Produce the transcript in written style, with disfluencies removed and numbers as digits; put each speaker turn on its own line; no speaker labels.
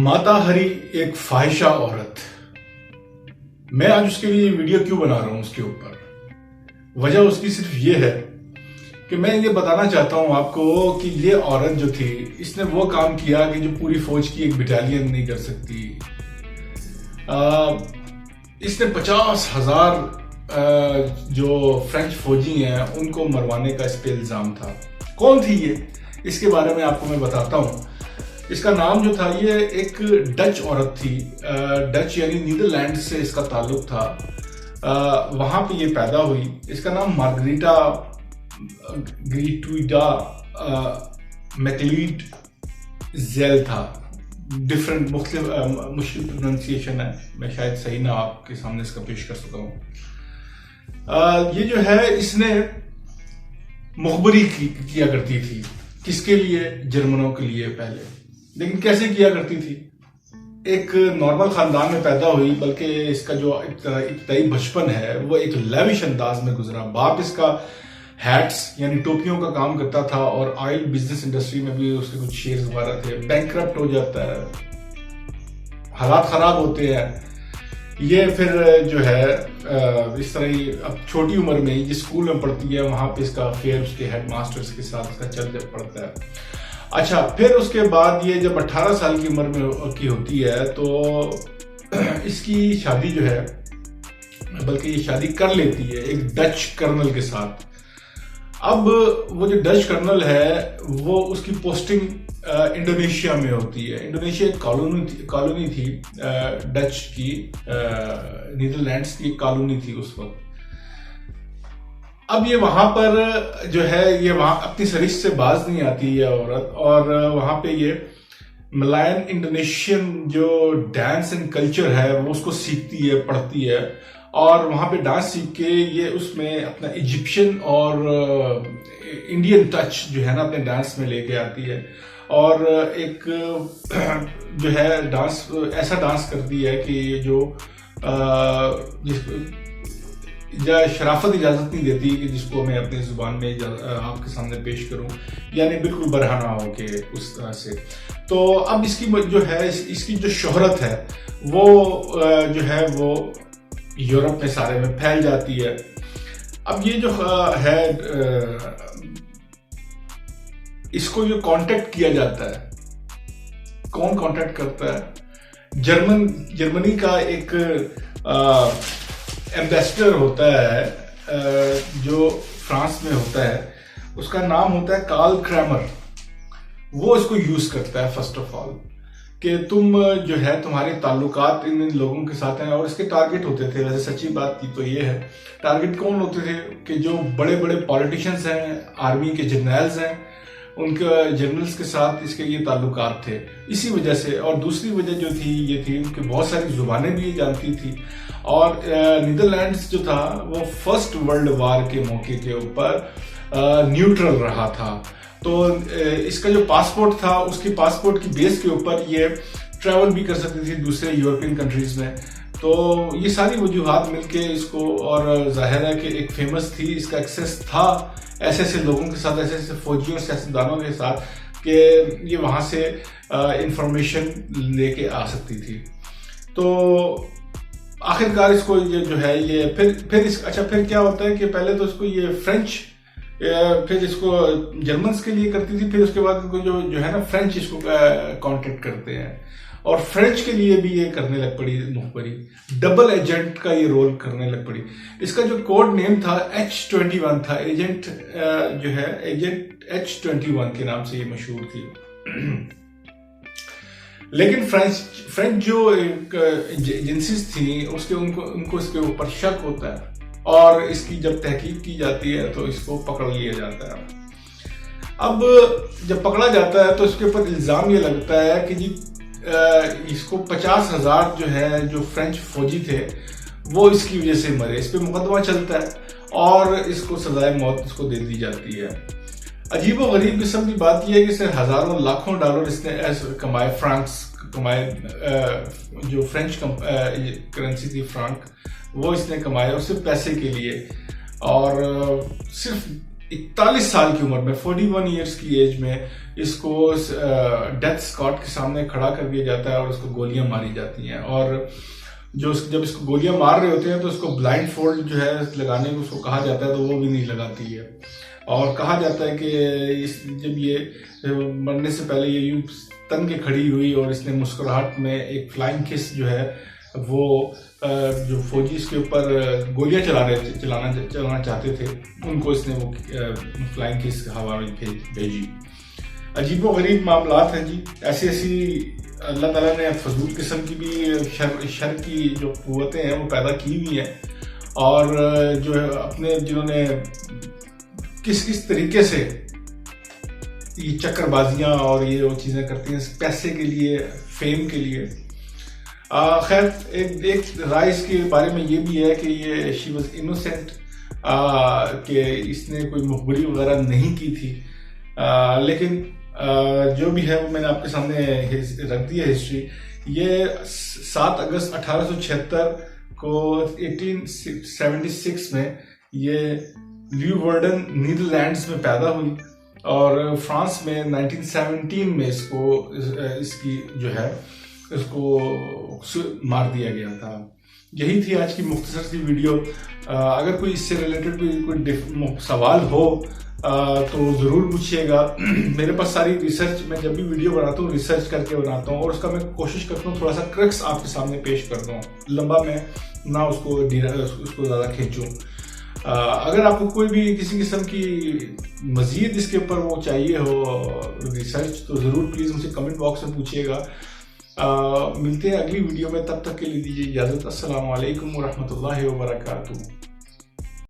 ماتا ہری ایک فاحشہ عورت. میں آج اس کے لیے ویڈیو کیوں بنا رہا ہوں؟ اس کے اوپر وجہ اس کی صرف یہ ہے کہ میں یہ بتانا چاہتا ہوں آپ کو کہ یہ عورت جو تھی اس نے وہ کام کیا کہ جو پوری فوج کی ایک بٹالین نہیں کر سکتی. اس نے 50,000 جو فرینچ فوجی ہیں ان کو مروانے کا اس پہ الزام تھا. کون تھی یہ؟ اس کے بارے میں آپ کو میں بتاتا ہوں. اس کا نام جو تھا یہ ایک ڈچ عورت تھی. ڈچ یعنی نیدرلینڈ سے اس کا تعلق تھا. وہاں پہ یہ پیدا ہوئی. اس کا نام مارگریٹا گریٹویڈا میکلیڈ زیل تھا. ڈفرنٹ مختلف مشکل پروننسیشن ہے, میں شاید صحیح نہ آپ کے سامنے اس کا پیش کر سکتا ہوں. یہ جو ہے اس نے مخبری کیا کرتی تھی. کس کے لیے؟ جرمنوں کے لیے پہلے. لیکن کیسے کیا کرتی تھی؟ ایک نارمل خاندان میں پیدا ہوئی, بلکہ اس کا جو ابتدائی بچپن ہے وہ ایک لیوش انداز میں گزرا. باپ اس کا ہیٹس یعنی ٹوپیوں کا کام کرتا تھا اور آئل بزنس انڈسٹری میں بھی اس کے کچھ شیئرز وغیرہ تھے. بینکرپٹ ہو جاتا ہے, حالات خراب ہوتے ہیں. یہ پھر جو ہے اس طرح ہی اب چھوٹی عمر میں جس اسکول میں پڑھتی ہے وہاں پہ اس کا افیئر اس کے ہیڈ ماسٹرز کے ساتھ اس کا چل پڑتا ہے. اچھا, پھر اس کے بعد یہ جب 18 سال کی عمر میں کی ہوتی ہے تو اس کی شادی جو ہے, بلکہ یہ شادی کر لیتی ہے ایک ڈچ کرنل کے ساتھ. اب وہ جو ڈچ کرنل ہے وہ اس کی پوسٹنگ انڈونیشیا میں ہوتی ہے. انڈونیشیا ایک کالونی تھی ڈچ کی, نیدرلینڈز کی ایک کالونی تھی اس وقت. اب یہ وہاں پر جو ہے یہ وہاں اپنی سرحد سے باز نہیں آتی یہ عورت, اور وہاں پہ یہ ملائن انڈونیشین جو ڈانس اینڈ کلچر ہے وہ اس کو سیکھتی ہے, پڑھتی ہے, اور وہاں پہ ڈانس سیکھ کے یہ اس میں اپنا ایجپشین اور انڈین ٹچ جو ہے نا اپنے ڈانس میں لے کے آتی ہے. اور ایک جو ہے ڈانس ایسا ڈانس کرتی ہے کہ جو شرافت اجازت نہیں دیتی کہ جس کو میں اپنی زبان میں آپ کے سامنے پیش کروں, یعنی بالکل برہنہ ہو کے اس طرح سے. تو اب اس کی جو ہے اس کی جو شہرت ہے وہ جو ہے وہ یورپ میں سارے میں پھیل جاتی ہے. اب یہ جو ہے اس کو جو کانٹیکٹ کیا جاتا ہے, کون کانٹیکٹ کرتا ہے؟ جرمنی کا ایک ایمبیسڈر ہوتا ہے جو فرانس میں ہوتا ہے, اس کا نام ہوتا ہے کارل کریمر. وہ اس کو یوز کرتا ہے فرسٹ آف آل کہ تم جو ہے تمہارے تعلقات ان لوگوں کے ساتھ ہیں. اور اس کے ٹارگٹ ہوتے تھے, ویسے سچی بات کی تو یہ ہے, ٹارگٹ کون ہوتے تھے کہ جو بڑے بڑے پالیٹیشنز ہیں, آرمی کے جرنیلز ہیں, ان کے جنرلز کے ساتھ اس کے یہ تعلقات تھے اسی وجہ سے. اور دوسری وجہ جو تھی یہ تھی کہ بہت ساری زبانیں بھی یہ جانتی تھی. اور نیدرلینڈز جو تھا وہ فرسٹ ورلڈ وار کے موقع کے اوپر نیوٹرل رہا تھا. تو اس کا جو پاسپورٹ تھا اس کی پاسپورٹ کی بیس کے اوپر یہ ٹریول بھی کر سکتی تھی دوسرے یورپین کنٹریز میں. تو یہ ساری وجوہات مل کے اس کو, اور ظاہر ہے کہ ایک فیمس تھی, اس کا ایکسیس تھا ایسے ایسے لوگوں کے ساتھ, ایسے ایسے فوجیوں سیاستدانوں کے ساتھ کہ یہ وہاں سے انفارمیشن لے کے آ سکتی تھی. تو آخرکار اس کو یہ جو ہے یہ پھر کیا ہوتا ہے کہ پہلے تو اس کو یہ فرینچ, پھر اس کو جرمنز کے لیے کرتی تھی, پھر اس کے بعد ان کو جو ہے نا فرینچ اس کو کانٹیکٹ کرتے ہیں, اور فرینچ کے لیے بھی یہ کرنے لگ پڑی مخبری. ڈبل ایجنٹ کا یہ رول کرنے لگ پڑی. اس کا جو کوڈ نیم تھا H21 تھا, ایجنٹ جو ہے ایجنٹ H21 کے نام سے یہ مشہور تھی. لیکن فرینچ جو ایجنسیز تھیں ان کو اس کے اوپر شک ہوتا ہے, اور اس کی جب تحقیق کی جاتی ہے تو اس کو پکڑ لیا جاتا ہے. اب جب پکڑا جاتا ہے تو اس کے اوپر الزام یہ لگتا ہے کہ جی اس کو 50,000 جو ہے جو فرینچ فوجی تھے وہ اس کی وجہ سے مرے. اس پہ مقدمہ چلتا ہے اور اس کو سزائے موت اس کو دے دی جاتی ہے. عجیب و غریب قسم کی بات یہ ہے کہ اس نے ہزاروں لاکھوں ڈالر اس نے کمائے, فرانکس کمائے, جو فرینچ کرنسی تھی فرانک وہ اس نے کمایا, اور صرف پیسے کے لیے. اور صرف 41 سال کی عمر میں 41 ایئرس کی ایج میں اس کو ڈیتھ اسکواڈ کے سامنے کھڑا کر دیا جاتا ہے اور اس کو گولیاں ماری جاتی ہیں. اور جب اس کو گولیاں مار رہے ہوتے ہیں تو اس کو بلائنڈ فولڈ جو ہے لگانے کو اس کو کہا جاتا ہے تو وہ بھی نہیں لگاتی ہے. اور کہا جاتا ہے کہ جب یہ مرنے سے پہلے یہ یوں تن کے کھڑی ہوئی اور اس نے مسکراہٹ میں ایک فلائنگ کس جو ہے وہ جو فوجی اس کے اوپر گولیاں چلانا چاہتے تھے ان کو اس نے وہ فلائنگ کس ہوا میں بھیجی. عجیب و غریب معاملات ہیں جی. ایسی اللہ تعالیٰ نے فضول قسم کی بھی شر کی جو قوتیں ہیں وہ پیدا کی ہوئی ہیں, اور جو ہے اپنے جنہوں نے کس طریقے سے یہ چکر بازیاں اور یہ وہ چیزیں کرتی ہیں پیسے کے لیے, فیم کے لیے. خیر ایک رائے اس کے بارے میں یہ بھی ہے کہ یہ شی واز انوسینٹ, کہ اس نے کوئی مخبری وغیرہ نہیں کی تھی, لیکن جو بھی ہے وہ میں نے آپ کے سامنے رکھ دی ہے ہسٹری. یہ 7 اگست 1876 کو 1876 میں یہ لیوورڈن نیدرلینڈز میں پیدا ہوئی, اور فرانس میں 1917 میں اس کی جو ہے اس کو مار دیا گیا تھا. یہی تھی آج کی مختصر سی ویڈیو. اگر کوئی اس سے ریلیٹڈ کوئی سوال ہو تو ضرور پوچھیے گا. میرے پاس ساری ریسرچ, میں جب بھی ویڈیو بناتا ہوں ریسرچ کر کے بناتا ہوں, اور اس کا میں کوشش کرتا ہوں تھوڑا سا کرکس آپ کے سامنے پیش کرتا ہوں, لمبا میں نہ اس کو زیادہ کھینچوں. اگر آپ کو کوئی بھی کسی قسم کی مزید اس کے اوپر وہ چاہیے ہو ریسرچ تو ضرور پلیز مجھے کمنٹ باکس میں پوچھیے گا. ملتے ہیں اگلی ویڈیو میں, تب تک کے لیے دیجیے اجازت. السلام علیکم ورحمۃ اللہ وبرکاتہ.